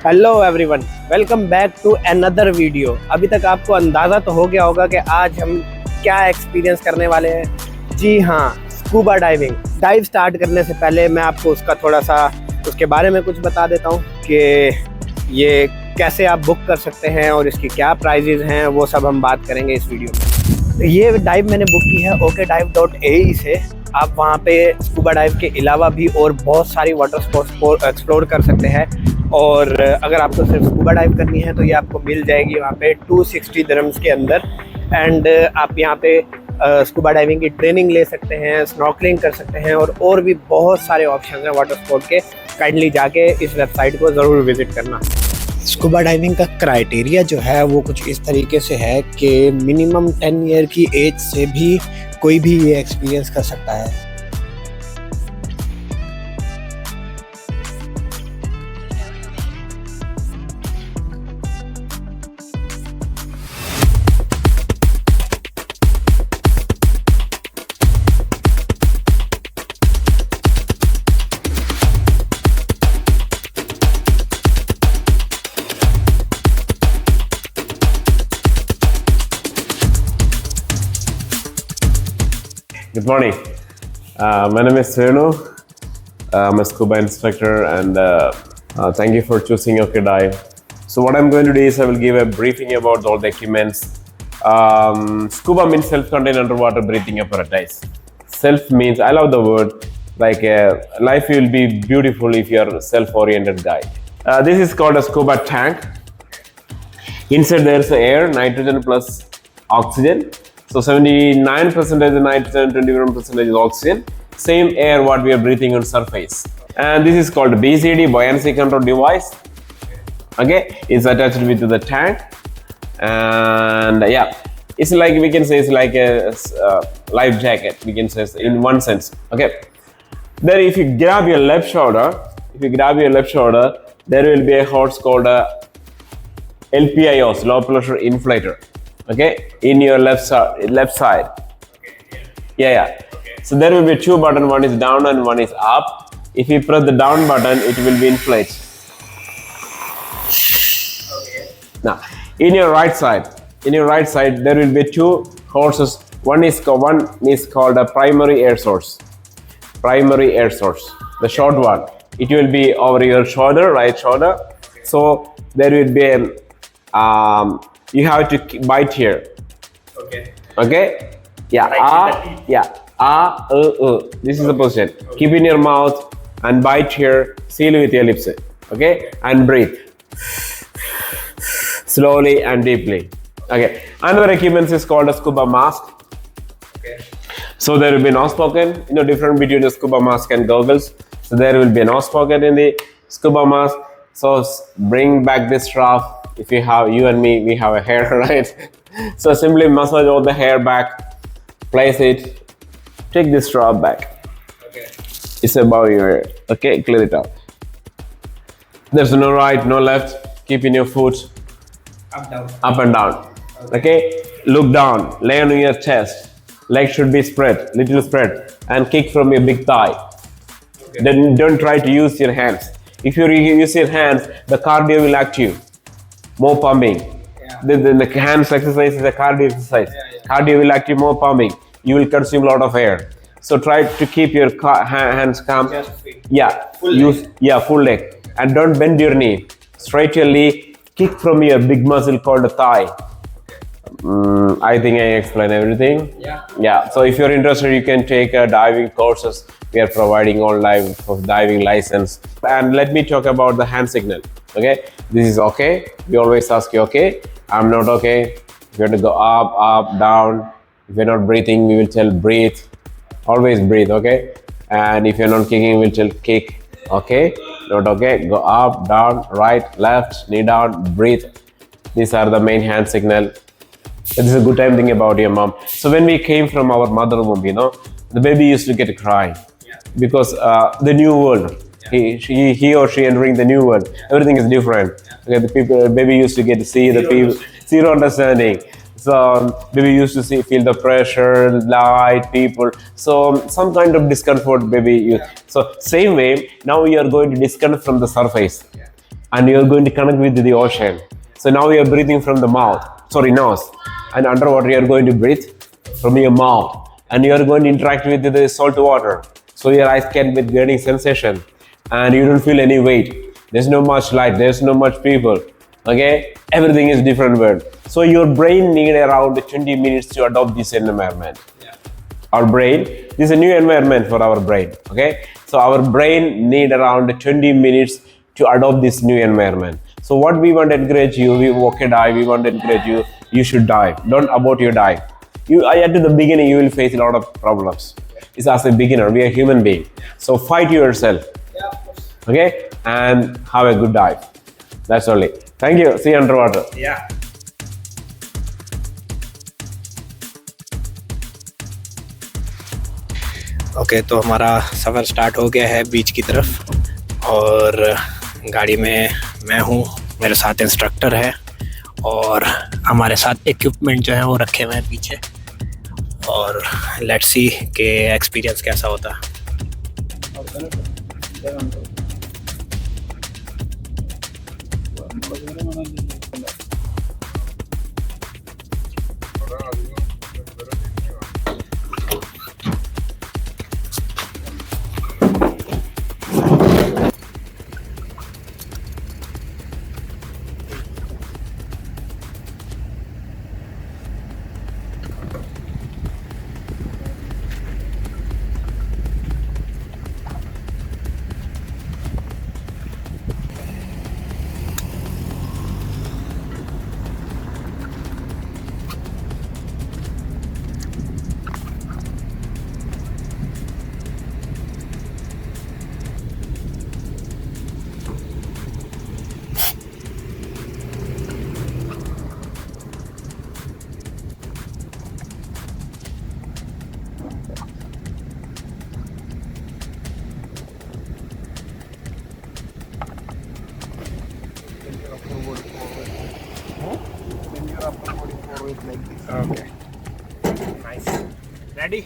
Hello everyone, welcome back to another video. अभी तक आपको अंदाज़ा तो हो गया होगा कि आज हम क्या एक्सपीरियंस करने वाले हैं। जी हाँ, स्कूबा डाइविंग। डाइव स्टार्ट करने से पहले मैं आपको उसका थोड़ा सा उसके बारे में कुछ बता देता हूँ कि ये कैसे आप बुक कर सकते हैं और इसकी क्या प्राइजेज़ हैं, वो सब हम बात करेंगे इस वीडियो में। ये डाइव मैंने बुक की है okdive.ae से। आप वहाँ पे स्कूबा डाइव के अलावा भी और बहुत सारी वाटर स्पोर्ट्स एक्सप्लोर कर सकते हैं। और अगर आपको सिर्फ स्कूबा डाइव करनी है तो ये आपको मिल जाएगी वहाँ पे 260 दिरहम्स के अंदर। एंड आप यहाँ पे स्कूबा डाइविंग की ट्रेनिंग ले सकते हैं, स्नॉर्कलिंग कर सकते हैं और भी बहुत सारे ऑप्शन हैं वाटर स्पोर्ट के। काइंडली जाके इस वेबसाइट को ज़रूर विज़िट करना। स्कूबा डाइविंग का क्राइटेरिया जो है वो कुछ इस तरीके से है कि मिनिमम 10 ईयर की एज से भी कोई भी ये एक्सपीरियंस कर सकता है। Good morning. My name is Renu. I'm a scuba instructor, and thank you for choosing Dive. So what I'm going to do is I will give a briefing about all the equipments. Scuba means self-contained underwater breathing apparatus. Self means, I love the word, like life will be beautiful if you are a self-oriented guy. This is called a scuba tank. Inside there's air, nitrogen plus oxygen. So 79% is nitrogen, 21% is oxygen. Same air what we are breathing on surface. And this is called BCD, buoyancy control device. Okay, it's attached with the tank. And yeah, it's like, we can say it's like a life jacket. We can say in one sense. Okay. Then if you grab your left shoulder, there will be a horse called a LPIOS, low pressure inflator. Okay, in your left side. Yeah. So there will be two buttons, one is down and one is up. If you press the down button, it will be inflate. Now in your right side there will be two horses. One is called a primary air source, the short one. It will be over your shoulder, right shoulder. So there will be an you have to bite here. Okay. Yeah. This is the position. Keep in your mouth and bite here. Seal with your lips. Okay. And breathe slowly and deeply. Okay. Another equipment is called a scuba mask. Okay. So there will be nose pocket. Difference between the scuba mask and goggles. So there will be a nose pocket in the scuba mask. So bring back this strap. If you and me, we have a hair, right? So simply massage all the hair back, place it, take this strap back. Okay. It's above your hair. Okay, clear it out. There's no right, no left. Keeping your foot up and down. Okay. Look down, lay on your chest. Legs should be spread, little spread, and kick from your big thigh. Okay. Then don't try to use your hands. If you use your hands, the cardio will active. More pumping. The hands exercise is a cardio exercise. Cardio will active more pumping. You will consume a lot of air. So try to keep your hands calm. Full leg. And don't bend your knee. Straight your leg. Kick from your big muscle called the thigh. I think I explained everything. Yeah. So if you're interested, you can take diving courses. We are providing online for diving license. And let me talk about the hand signal. Okay, this is okay. We always ask you, okay, I'm not okay. If you have to go up, down. If you're not breathing, we will tell breathe. Always breathe, okay? And if you're not kicking, we'll tell kick. Okay, not okay. Go up, down, right, left, knee down, breathe. These are the main hand signal. This is a good time thing about your mom. So when we came from our mother womb, the baby used to get crying because the new world. He or she entering the new world. Everything is different. Okay, the baby used to get to see the people, zero understanding. So baby used to feel the pressure, light, people. So some kind of discomfort baby. So same way, now we are going to disconnect from the surface. and you're going to connect with the ocean. So now you're breathing from the mouth, sorry, nose, and underwater you're going to breathe from your mouth, and you're going to interact with the salt water. So your eyes can be getting sensation, and you don't feel any weight. There's no much light, there's no much people. Okay, everything is different world. So your brain need around 20 minutes to adopt this environment. Our brain, this is a new environment for our brain. Okay, so our brain need around 20 minutes to adopt this new environment. So what we want to encourage you, we dive, we want to encourage you, you should dive. Don't abort your dive. At the beginning you will face a lot of problems. It's as a beginner, we are human being. So fight yourself. Okay, and have a good dive. That's only. Thank you. See you underwater. Yeah. Okay, तो हमारा सफ़र start हो गया है बीच की तरफ, और गाड़ी में मैं हूँ, मेरे साथ इंस्ट्रक्टर है, और हमारे साथ इक्विपमेंट जो है वो रखे हुए हैं पीछे, और लेट्स सी के एक्सपीरियंस कैसा होता है। Okay. Nice. Ready?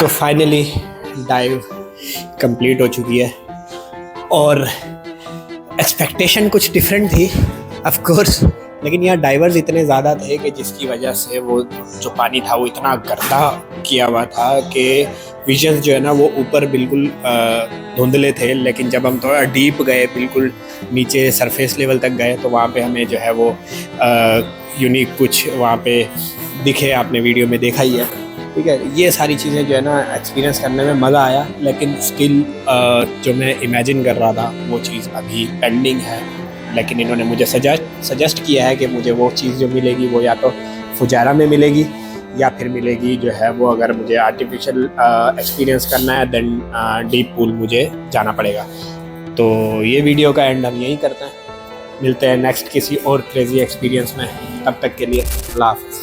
तो फाइनली डाइव कंप्लीट हो चुकी है और एक्सपेक्टेशन कुछ डिफरेंट थी ऑफ कोर्स, लेकिन यहाँ डाइवर्स इतने ज़्यादा थे कि जिसकी वजह से वो जो पानी था वो इतना गंदा किया हुआ था कि विजन्स जो है ना वो ऊपर बिल्कुल धुंधले थे। लेकिन जब हम थोड़ा डीप गए, बिल्कुल नीचे सरफेस लेवल तक गए, तो वहाँ पे हमें जो है वो यूनिक कुछ वहाँ पे दिखे। आपने वीडियो में देखा ही है, ठीक है। ये सारी चीज़ें जो है ना एक्सपीरियंस करने में मज़ा आया, लेकिन स्टिल जो मैं इमेजिन कर रहा था वो चीज़ अभी पेंडिंग है। लेकिन इन्होंने मुझे सजेस्ट किया है कि मुझे वो चीज़ जो मिलेगी वो या तो फुजारा में मिलेगी या फिर मिलेगी जो है वो, अगर मुझे आर्टिफिशियल एक्सपीरियंस करना है देन डीप पूल मुझे जाना पड़ेगा। तो ये वीडियो का एंड हम यहीं करते हैं, मिलते हैं नेक्स्ट किसी और क्रेजी एक्सपीरियंस में। तब तक के लिए अल्लाह हाफ़िज़।